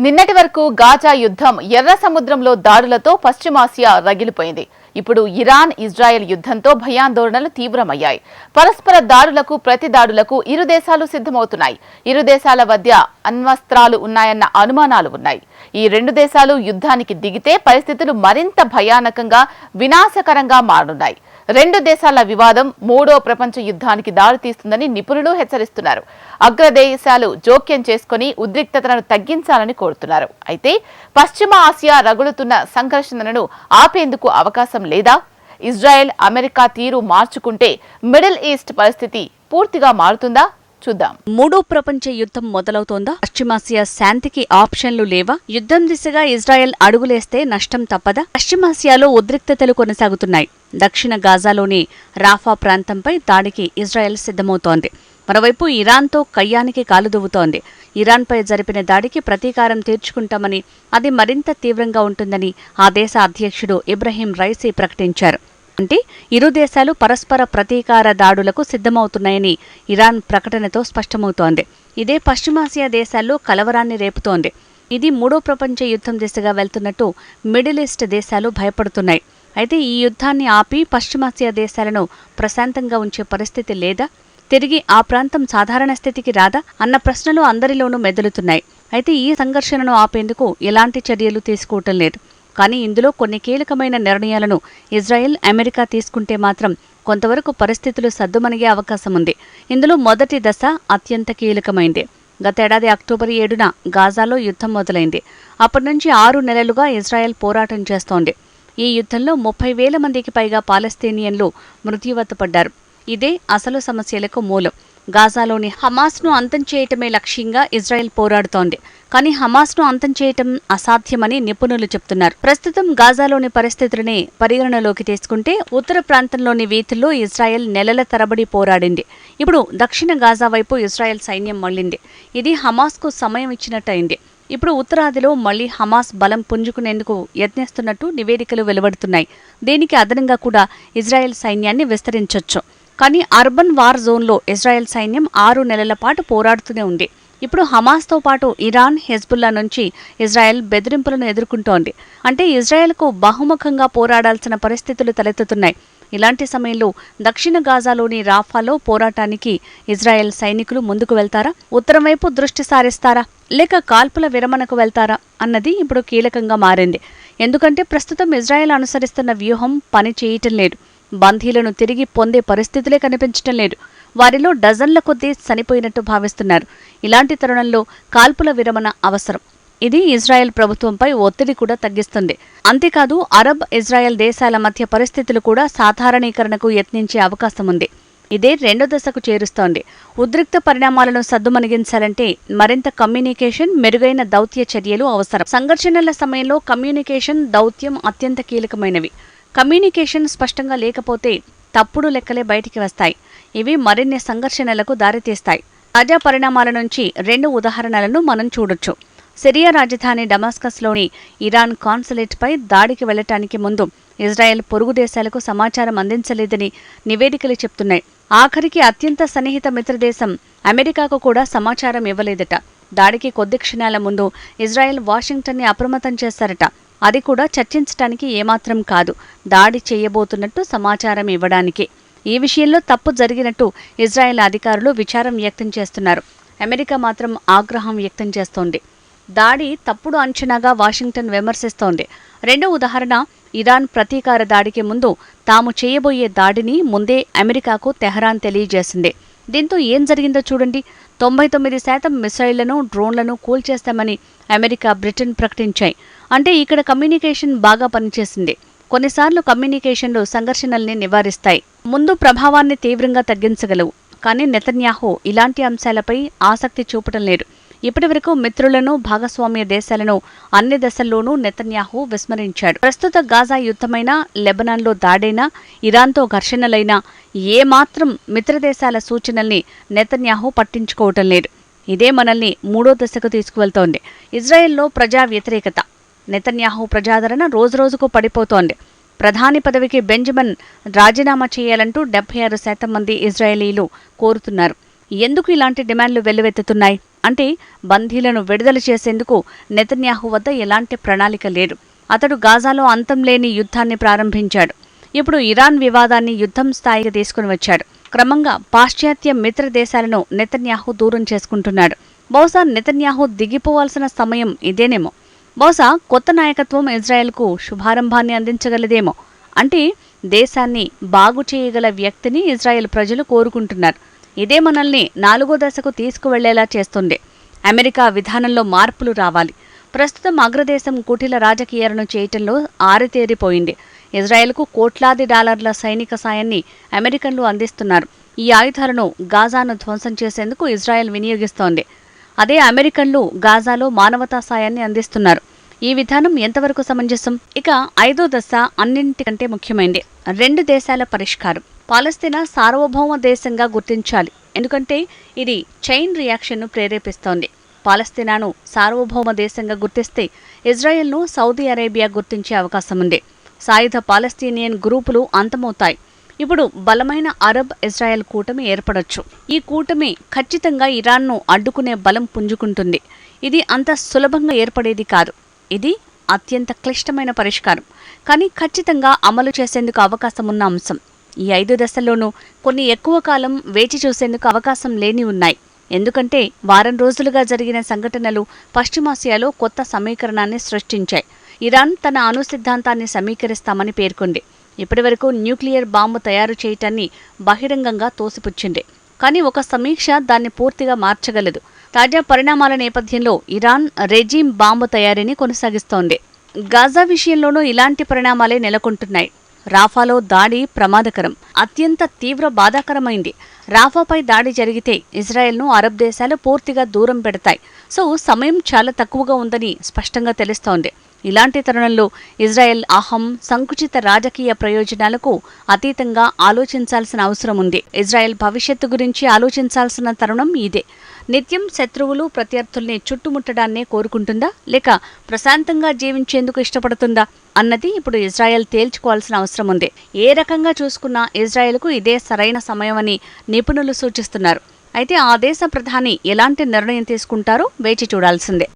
నిన్నటి వరకు గాజా యుద్ధం ఎర్ర సముద్రంలో దాడులతో పశ్చిమాసియా రగిలిపోయింది. ఇప్పుడు ఇరాన్ ఇజ్రాయెల్ యుద్ధంతో భయాందోళనలు తీవ్రమయ్యాయి. పరస్పర దాడులకు ప్రతి దాడులకు ఇరు దేశాలు సిద్ధమవుతున్నాయి. ఇరు దేశాల మధ్య అణ్వస్త్రాలు ఉన్నాయన్న అనుమానాలు ఉన్నాయి. ఈ రెండు దేశాలు యుద్ధానికి దిగితే పరిస్థితులు మరింత భయానకంగా వినాశకరంగా మారనున్నాయి. రెండు దేశాల వివాదం మూడో ప్రపంచ యుద్ధానికి దారితీస్తుందని నిపుణులు హెచ్చరిస్తున్నారు. అగ్రదేశాలు జోక్యం చేసుకుని ఉద్రిక్తతను తగ్గించాలని కోరుతున్నారు. అయితే పశ్చిమ ఆసియా రగులుతున్న సంఘర్షణలను ఆపేందుకు అవకాశం లేదా? ఇజ్రాయెల్ అమెరికా తీరు మార్చుకుంటే మిడిల్ ఈస్ట్ పరిస్థితి పూర్తిగా మారుతుందా? చూద్దాం. మూడో ప్రపంచ యుద్ధం మొదలవుతోందా? పశ్చిమాసియా శాంతికి ఆప్షన్లు లేవా? యుద్ధం దిశగా ఇజ్రాయెల్ అడుగులేస్తే నష్టం తప్పదా? పశ్చిమాసియాలో ఉద్రిక్తతలు కొనసాగుతున్నాయి. దక్షిణ గాజాలోని రాఫా ప్రాంతంపై దాడికి ఇజ్రాయెల్ సిద్ధమవుతోంది. మరోవైపు ఇరాన్తో కయ్యానికి కాలుదువ్వుతోంది. ఇరాన్పై జరిపిన దాడికి ప్రతీకారం తీర్చుకుంటామని, అది మరింత తీవ్రంగా ఉంటుందని ఆ దేశ అధ్యక్షుడు ఇబ్రహీం రైసీ ప్రకటించారు. అంటే ఇరు దేశాలు పరస్పర ప్రతీకార దాడులకు సిద్ధమవుతున్నాయని ఇరాన్ ప్రకటనతో స్పష్టమవుతోంది. ఇదే పశ్చిమాసియా దేశాల్లో కలవరాన్ని రేపుతోంది. ఇది మూడో ప్రపంచ యుద్ధం దిశగా వెళ్తున్నట్టు మిడిల్ ఈస్ట్ దేశాలు భయపడుతున్నాయి. అయితే ఈ యుద్ధాన్ని ఆపి పశ్చిమాసియా దేశాలను ప్రశాంతంగా ఉంచే పరిస్థితి లేదా? తిరిగి ఆ ప్రాంతం సాధారణ స్థితికి రాదా అన్న ప్రశ్నలు అందరిలోనూ మెదులుతున్నాయి. అయితే ఈ సంఘర్షణను ఆపేందుకు ఎలాంటి చర్యలు తీసుకోవటం లేదు. కానీ ఇందులో కొన్ని కీలకమైన నిర్ణయాలను ఇజ్రాయెల్ అమెరికా తీసుకుంటే మాత్రం కొంతవరకు పరిస్థితులు సద్దుమణిగే అవకాశం ఉంది. ఇందులో మొదటి దశ అత్యంత కీలకమైంది. గతేడాది అక్టోబర్ 7న గాజాలో యుద్ధం మొదలైంది. అప్పటి నుంచి 6 నెలలుగా ఇజ్రాయెల్ పోరాటం చేస్తోంది. ఈ యుద్ధంలో 30,000 మందికి పైగా పాలస్తీనియన్లు మృత్యువత పడ్డారు. ఇదే అసలు సమస్యలకు మూలం. గాజాలోని హమాస్ను అంతం చేయటమే లక్ష్యంగా ఇజ్రాయెల్ పోరాడుతోంది. కానీ హమాస్ను అంతం చేయటం అసాధ్యమని నిపుణులు చెప్తున్నారు. ప్రస్తుతం గాజాలోని పరిస్థితులని పరిగణనలోకి తీసుకుంటే ఉత్తర ప్రాంతంలోని వీధుల్లో ఇజ్రాయెల్ నెలల తరబడి పోరాడింది. ఇప్పుడు దక్షిణ గాజా వైపు ఇజ్రాయెల్ సైన్యం మళ్లింది. ఇది హమాస్కు సమయం ఇచ్చినట్టయింది. ఇప్పుడు ఉత్తరాదిలో మళ్లీ హమాస్ బలం పుంజుకునేందుకు యత్నిస్తున్నట్టు నివేదికలు వెలువడుతున్నాయి. దీనికి అదనంగా కూడా ఇజ్రాయెల్ సైన్యాన్ని విస్తరించొచ్చు. కానీ అర్బన్ వార్ జోన్లో ఇజ్రాయెల్ సైన్యం 6 నెలల పాటు పోరాడుతూనే ఉంది. ఇప్పుడు హమాస్తో పాటు ఇరాన్, హెజ్బుల్లా నుంచి ఇజ్రాయెల్ బెదిరింపులను ఎదుర్కొంటోంది. అంటే ఇజ్రాయెల్కు బహుముఖంగా పోరాడాల్సిన పరిస్థితులు తలెత్తుతున్నాయి. ఇలాంటి సమయంలో దక్షిణ గాజాలోని రాఫాలో పోరాటానికి ఇజ్రాయెల్ సైనికులు ముందుకు వెళ్తారా? ఉత్తరం వైపు దృష్టి సారిస్తారా? లేక కాల్పుల విరమణకు వెళ్తారా అన్నది ఇప్పుడు కీలకంగా మారింది. ఎందుకంటే ప్రస్తుతం ఇజ్రాయెల్ అనుసరిస్తున్న వ్యూహం పని చేయటం లేదు. బందీలను తిరిగి పొందే పరిస్థితులే కనిపించటం లేదు. వారిలో డజన్ల కొద్దీ చనిపోయినట్టు భావిస్తున్నారు. ఇలాంటి తరుణంలో కాల్పుల విరమణ అవసరం. ఇది ఇజ్రాయెల్ ప్రభుత్వంపై ఒత్తిడి కూడా తగ్గిస్తుంది. అంతేకాదు అరబ్ ఇజ్రాయెల్ దేశాల మధ్య పరిస్థితులు కూడా సాధారణీకరణకు యత్నించే అవకాశం ఉంది. ఇదే రెండో దశకు చేరుస్తోంది. ఉద్రిక్త పరిణామాలను సద్దుమణిగించాలంటే మరింత కమ్యూనికేషన్, మెరుగైన దౌత్య చర్యలు అవసరం. సంఘర్షణల సమయంలో కమ్యూనికేషన్, దౌత్యం అత్యంత కీలకమైనవి. కమ్యూనికేషన్ స్పష్టంగా లేకపోతే తప్పుడు లెక్కలే బయటికి వస్తాయి. ఇవి మరిన్ని సంఘర్షణలకు దారితీస్తాయి. తాజా పరిణామాల నుంచి 2 ఉదాహరణలను మనం చూడొచ్చు. సిరియా రాజధాని డమాస్కస్లోని ఇరాన్ కాన్సులేట్పై దాడికి వెళ్లటానికి ముందు ఇజ్రాయెల్ పొరుగు దేశాలకు సమాచారం అందించలేదని నివేదికలు చెప్తున్నాయి. ఆఖరికి అత్యంత సన్నిహిత మిత్రదేశం అమెరికాకు కూడా సమాచారం ఇవ్వలేదట. దాడికి కొద్ది క్షణాల ముందు ఇజ్రాయెల్ వాషింగ్టన్ని అప్రమత్తం చేశారట. అది కూడా చర్చించటానికి ఏమాత్రం కాదు, దాడి చేయబోతున్నట్టు సమాచారం ఇవ్వడానికి. ఈ విషయంలో తప్పు జరిగినట్టు ఇజ్రాయెల్ అధికారులు విచారం వ్యక్తం చేస్తున్నారు. అమెరికా మాత్రం ఆగ్రహం వ్యక్తం చేస్తోంది. దాడి తప్పుడు అంచనాగా వాషింగ్టన్ విమర్శిస్తోంది. రెండో ఉదాహరణ, ఇరాన్ ప్రతీకార దాడికి ముందు తాము చేయబోయే దాడిని ముందే అమెరికాకు తెహరాన్ తెలియజేసింది. దీంతో ఏం జరిగిందో చూడండి. 99% మిసైళ్లను, డ్రోన్లను కూల్చేస్తామని అమెరికా, బ్రిటన్ ప్రకటించాయి. అంటే ఇక్కడ కమ్యూనికేషన్ బాగా పనిచేసింది. కొన్నిసార్లు కమ్యూనికేషన్లు సంఘర్షణల్ని నివారిస్తాయి, ముందు ప్రభావాన్ని తీవ్రంగా తగ్గించగలవు. కానీ నెతన్యాహు ఇలాంటి అంశాలపై ఆసక్తి చూపటం లేదు. ఇప్పటివరకు మిత్రులను, భాగస్వామ్య దేశాలను అన్ని దశల్లోనూ నెతన్యాహు విస్మరించాడు. ప్రస్తుత గాజా యుద్ధమైనా, లెబనాన్లో దాడైనా, ఇరాన్తో ఘర్షణలైనా ఏమాత్రం మిత్రదేశాల సూచనల్ని నెతన్యాహు పట్టించుకోవటం లేదు. ఇదే మనల్ని మూడో దశకు తీసుకువెళ్తోంది. ఇజ్రాయెల్లో ప్రజా వ్యతిరేకత. నెతన్యాహు ప్రజాదరణ రోజురోజుకు పడిపోతోంది. ప్రధాని పదవికి బెంజమిన్ రాజీనామా చేయాలంటూ 76% మంది ఇజ్రాయేలీలు కోరుతున్నారు. ఎందుకు ఇలాంటి డిమాండ్లు వెల్లువెత్తుతున్నాయి? అంటే బందీలను విడుదల చేసేందుకు నెతన్యాహు వద్ద ఎలాంటి ప్రణాళిక లేదు. అతడు గాజాలో అంతం లేని యుద్ధాన్ని ప్రారంభించాడు. ఇప్పుడు ఇరాన్ వివాదాన్ని యుద్ధం స్థాయికి తీసుకుని వచ్చాడు. క్రమంగా పాశ్చాత్య మిత్ర దేశాలను నెతన్యాహు దూరం చేసుకుంటున్నాడు. బహుశా నెతన్యాహు దిగిపోవాల్సిన సమయం ఇదేనేమో. బహుశా కొత్త నాయకత్వం ఇజ్రాయెల్కు శుభారంభాన్ని అందించగలదేమో. అంటే దేశాన్ని బాగు చేయగల వ్యక్తిని ఇజ్రాయెల్ ప్రజలు కోరుకుంటున్నారు. ఇదే మనల్ని 4వ దశకు తీసుకువెళ్లేలా చేస్తుంది. అమెరికా విధానంలో మార్పులు రావాలి. ప్రస్తుతం అగ్రదేశం కుటిల రాజకీయాలను చేయటంలో ఆరితేరిపోయింది. ఇజ్రాయెల్కు కోట్లాది డాలర్ల సైనిక సాయాన్ని అమెరికన్లు అందిస్తున్నారు. ఈ ఆయుధాలను గాజాను ధ్వంసం చేసేందుకు ఇజ్రాయెల్ వినియోగిస్తోంది. అదే అమెరికన్లు గాజాలో మానవతా సాయాన్ని అందిస్తున్నారు. ఈ విధానం ఎంతవరకు సమంజసం? ఇక 5వ దశ అన్నింటికంటే ముఖ్యమైంది. 2 దేశాల పరిష్కారం. పాలస్తీనా సార్వభౌమ దేశంగా గుర్తించాలి. ఎందుకంటే ఇది చైన్ రియాక్షన్ను ప్రేరేపిస్తోంది. పాలస్తీనాను సార్వభౌమ దేశంగా గుర్తిస్తే ఇజ్రాయెల్ను సౌదీ అరేబియా గుర్తించే అవకాశం ఉంది. సాయుధ పాలస్తీనియన్ గ్రూపులు అంతమవుతాయి. ఇప్పుడు బలమైన అరబ్ ఇజ్రాయెల్ కూటమి ఏర్పడొచ్చు. ఈ కూటమి ఖచ్చితంగా ఇరాన్ను అడ్డుకునే బలం పుంజుకుంటుంది. ఇది అంత సులభంగా ఏర్పడేది కాదు. ఇది అత్యంత క్లిష్టమైన పరిష్కారం, కానీ ఖచ్చితంగా అమలు చేసేందుకు అవకాశం ఉన్న అంశం. ఈ 5 దశల్లోనూ కొన్ని ఎక్కువ కాలం వేచి చూసేందుకు అవకాశం లేని ఉన్నాయి. ఎందుకంటే వారం రోజులుగా జరిగిన సంఘటనలు పశ్చిమాసియాలో కొత్త సమీకరణాన్ని సృష్టించాయి. ఇరాన్ తన అణు సిద్ధాంతాన్ని సమీకరిస్తామని పేర్కొంది. ఇప్పటివరకు న్యూక్లియర్ బాంబు తయారు చేయటాన్ని బహిరంగంగా తోసిపుచ్చింది. కానీ ఒక సమీక్ష దాన్ని పూర్తిగా మార్చగలదు. తాజా పరిణామాల నేపథ్యంలో ఇరాన్ రెజీమ్ బాంబు తయారీని కొనసాగిస్తోంది. గాజా విషయంలోనూ ఇలాంటి పరిణామాలే నెలకొంటున్నాయి. రాఫాలో దాడి ప్రమాదకరం, అత్యంత తీవ్ర బాధాకరమైంది. రాఫాపై దాడి జరిగితే ఇజ్రాయెల్ను అరబ్ దేశాలు పూర్తిగా దూరం పెడతాయి. సో సమయం చాలా తక్కువగా ఉందని స్పష్టంగా తెలుస్తోంది. ఇలాంటి తరుణంలో ఇజ్రాయెల్ సంకుచిత రాజకీయ ప్రయోజనాలకు అతీతంగా ఆలోచించాల్సిన అవసరం ఉంది. ఇజ్రాయెల్ భవిష్యత్తు గురించి ఆలోచించాల్సిన తరుణం ఇదే. నిత్యం శత్రువులు ప్రత్యర్థుల్ని చుట్టుముట్టడాన్నే కోరుకుంటుందా, లేక ప్రశాంతంగా జీవించేందుకు ఇష్టపడుతుందా అన్నది ఇప్పుడు ఇజ్రాయెల్ తేల్చుకోవాల్సిన అవసరం ఉంది. ఏ రకంగా చూసుకున్నా ఇజ్రాయెల్కు ఇదే సరైన సమయమని నిపుణులు సూచిస్తున్నారు. అయితే ఆ దేశ ప్రధాని ఎలాంటి నిర్ణయం తీసుకుంటారో వేచి చూడాల్సిందే.